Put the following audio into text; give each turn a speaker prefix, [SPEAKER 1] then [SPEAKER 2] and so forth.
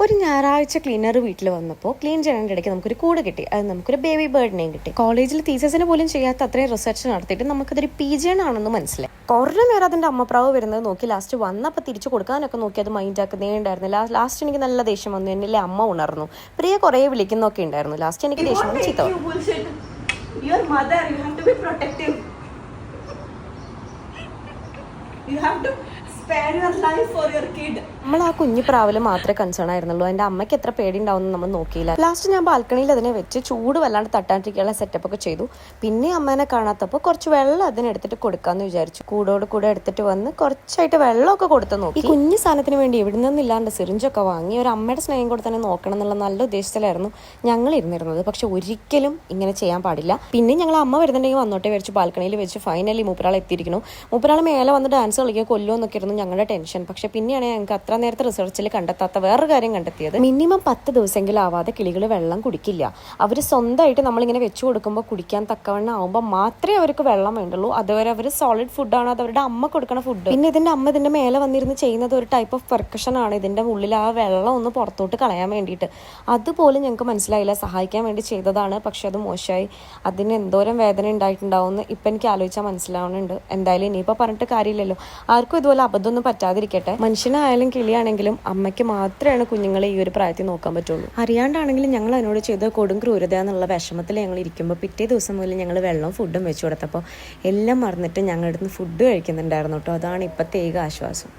[SPEAKER 1] ഒരു ഞായറാഴ്ച ക്ലീനർ വീട്ടിൽ വന്നപ്പോൾ ക്ലീൻ ചെയ്യേണ്ട ഇടയ്ക്ക് നമുക്കൊരു കൂട് കിട്ടി. അത് നമുക്കൊരു ബേബി ബേർഡിനെയും കിട്ടി. കോളേജിൽ തീസസിന് പോലും ചെയ്യാത്ത അത്രയും റിസർച്ച് നടത്തിയിട്ട് നമുക്കതൊരു പീജിയൻ ആണെന്ന് മനസ്സിലായി. കുറേ നേരം അതിൻ്റെ അമ്മപ്രാവ് വരുന്നത് നോക്കി ലാസ്റ്റ് വന്നപ്പോൾ തിരിച്ചു കൊടുക്കാനൊക്കെ നോക്കി അത് മൈൻഡ് ആക്കുന്നേ ഉണ്ടായിരുന്നില്ല. ലാസ്റ്റ് എനിക്ക് നല്ല ദേഷ്യം വന്നു. എന്നിലെ അമ്മ ഉണർന്നു. പ്രിയ കുറേ വിളിക്കുന്നൊക്കെ ഉണ്ടായിരുന്നു. ലാസ്റ്റ് എനിക്ക് ദേഷ്യം വന്നു. ചീത്ത നമ്മൾ ആ കുഞ്ഞു പ്രാവില് മാത്രമേ കൺസേൺ ആയിരുന്നുള്ളൂ. എൻ്റെ അമ്മയ്ക്ക് എത്ര പേടി ഉണ്ടാവുമെന്ന് നമ്മൾ നോക്കിയില്ല. ലാസ്റ്റ് ഞാൻ ബാൽക്കണിയിൽ അതിനെ വെച്ച് ചൂട് വല്ലാണ്ട് തട്ടാണ്ടിരിക്കാനുള്ള സെറ്റപ്പ് ഒക്കെ ചെയ്തു. പിന്നെ അമ്മേനെ കാണാത്തപ്പോൾ കുറച്ച് വെള്ളം അതിനെടുത്തിട്ട് കൊടുക്കാമെന്ന് വിചാരിച്ചു. കൂടോട് കൂടെ എടുത്തിട്ട് വന്ന് കുറച്ചായിട്ട് വെള്ളമൊക്കെ കൊടുത്ത് നോക്കി. ഈ കുഞ്ഞു സാധനത്തിന് വേണ്ടി എവിടെ നിന്നില്ലാണ്ട് സിറിഞ്ചൊക്കെ വാങ്ങി ഒരു അമ്മയുടെ സ്നേഹം കൂടെ തന്നെ നോക്കണം എന്നുള്ള നല്ല ഉദ്ദേശത്തിലായിരുന്നു ഞങ്ങൾ ഇരുന്നിരുന്നത്. പക്ഷെ ഒരിക്കലും ഇങ്ങനെ ചെയ്യാൻ പാടില്ല. പിന്നെ ഞങ്ങൾ അമ്മ വരുന്നുണ്ടെങ്കിൽ വന്നോട്ടെ വിചാരിച്ചു ബാൽക്കണിയിൽ വെച്ച് ഫൈനലി മൂപ്പരാൾ എത്തിയിരിക്കുന്നു. മൂപ്പരാൾ മേലെ വന്ന് ഡാൻസ് കളിക്കുക കൊല്ലുമെന്നൊക്കെ ആയിരുന്നു ഞങ്ങളുടെ ടെൻഷൻ. പക്ഷെ പിന്നെയാണ് ഞങ്ങൾക്ക് അത്ര നേരത്തെ റിസർച്ചിൽ കണ്ടെത്താത്ത വേറൊരു കാര്യം കണ്ടെത്തിയത്. മിനിമം 10 ദിവസമെങ്കിലും ആവാതെ കിളികൾ വെള്ളം കുടിക്കില്ല. അവർ സ്വന്തമായിട്ട് നമ്മളിങ്ങനെ വെച്ചു കൊടുക്കുമ്പോൾ കുടിക്കാൻ തക്കവണ്ണം ആവുമ്പോൾ മാത്രമേ അവർക്ക് വെള്ളം വേണ്ടുള്ളൂ. അതുവരെ അവർ സോളിഡ് ഫുഡാണ്, അത് അവരുടെ അമ്മ കൊടുക്കുന്ന ഫുഡ്. പിന്നെ ഇതിൻ്റെ അമ്മ ഇതിൻ്റെ മേലെ വന്നിരുന്ന് ചെയ്യുന്നത് ഒരു ടൈപ്പ് ഓഫ് പെർക്കഷൻ ആണ്. ഇതിൻ്റെ ഉള്ളിൽ ആ വെള്ളം ഒന്ന് പുറത്തോട്ട് കളയാൻ വേണ്ടിയിട്ട്. അതുപോലും ഞങ്ങൾക്ക് മനസ്സിലായില്ല. സഹായിക്കാൻ വേണ്ടി ചെയ്തതാണ്, പക്ഷെ അത് മോശമായി. അതിന് എന്തോരം വേദന ഉണ്ടായിട്ടുണ്ടാവുമെന്ന് ഇപ്പം എനിക്ക് ആലോചിച്ചാൽ മനസ്സിലാവുന്നുണ്ട്. എന്തായാലും ഇനിയിപ്പോൾ പറഞ്ഞിട്ട് കാര്യമില്ലല്ലോ. ആർക്കും ഇതുപോലെ അബദ്ധമൊന്നും പറ്റാതിരിക്കട്ടെ. മനുഷ്യനായാലും കിളിയാണെങ്കിലും അമ്മയ്ക്ക് മാത്രമാണ് കുഞ്ഞുങ്ങളെ ഈ ഒരു പ്രായത്തിൽ നോക്കാൻ പറ്റുള്ളൂ. അറിയാണ്ടാണെങ്കിലും ഞങ്ങൾ അതിനോട് ചെയ്ത കൊടും ക്രൂരത എന്നുള്ള വിഷമത്തിൽ ഞങ്ങൾ ഇരിക്കുമ്പോൾ പിറ്റേ ദിവസം മുതൽ ഞങ്ങൾ വെള്ളവും ഫുഡും വെച്ചു കൊടുത്തപ്പോൾ എല്ലാം മറന്നിട്ട് ഞങ്ങളുടെ അടുത്ത് ഫുഡ് കഴിക്കുന്നുണ്ടായിരുന്നു കേട്ടോ. അതാണ് ഇപ്പോഴത്തെ ഏക ആശ്വാസം.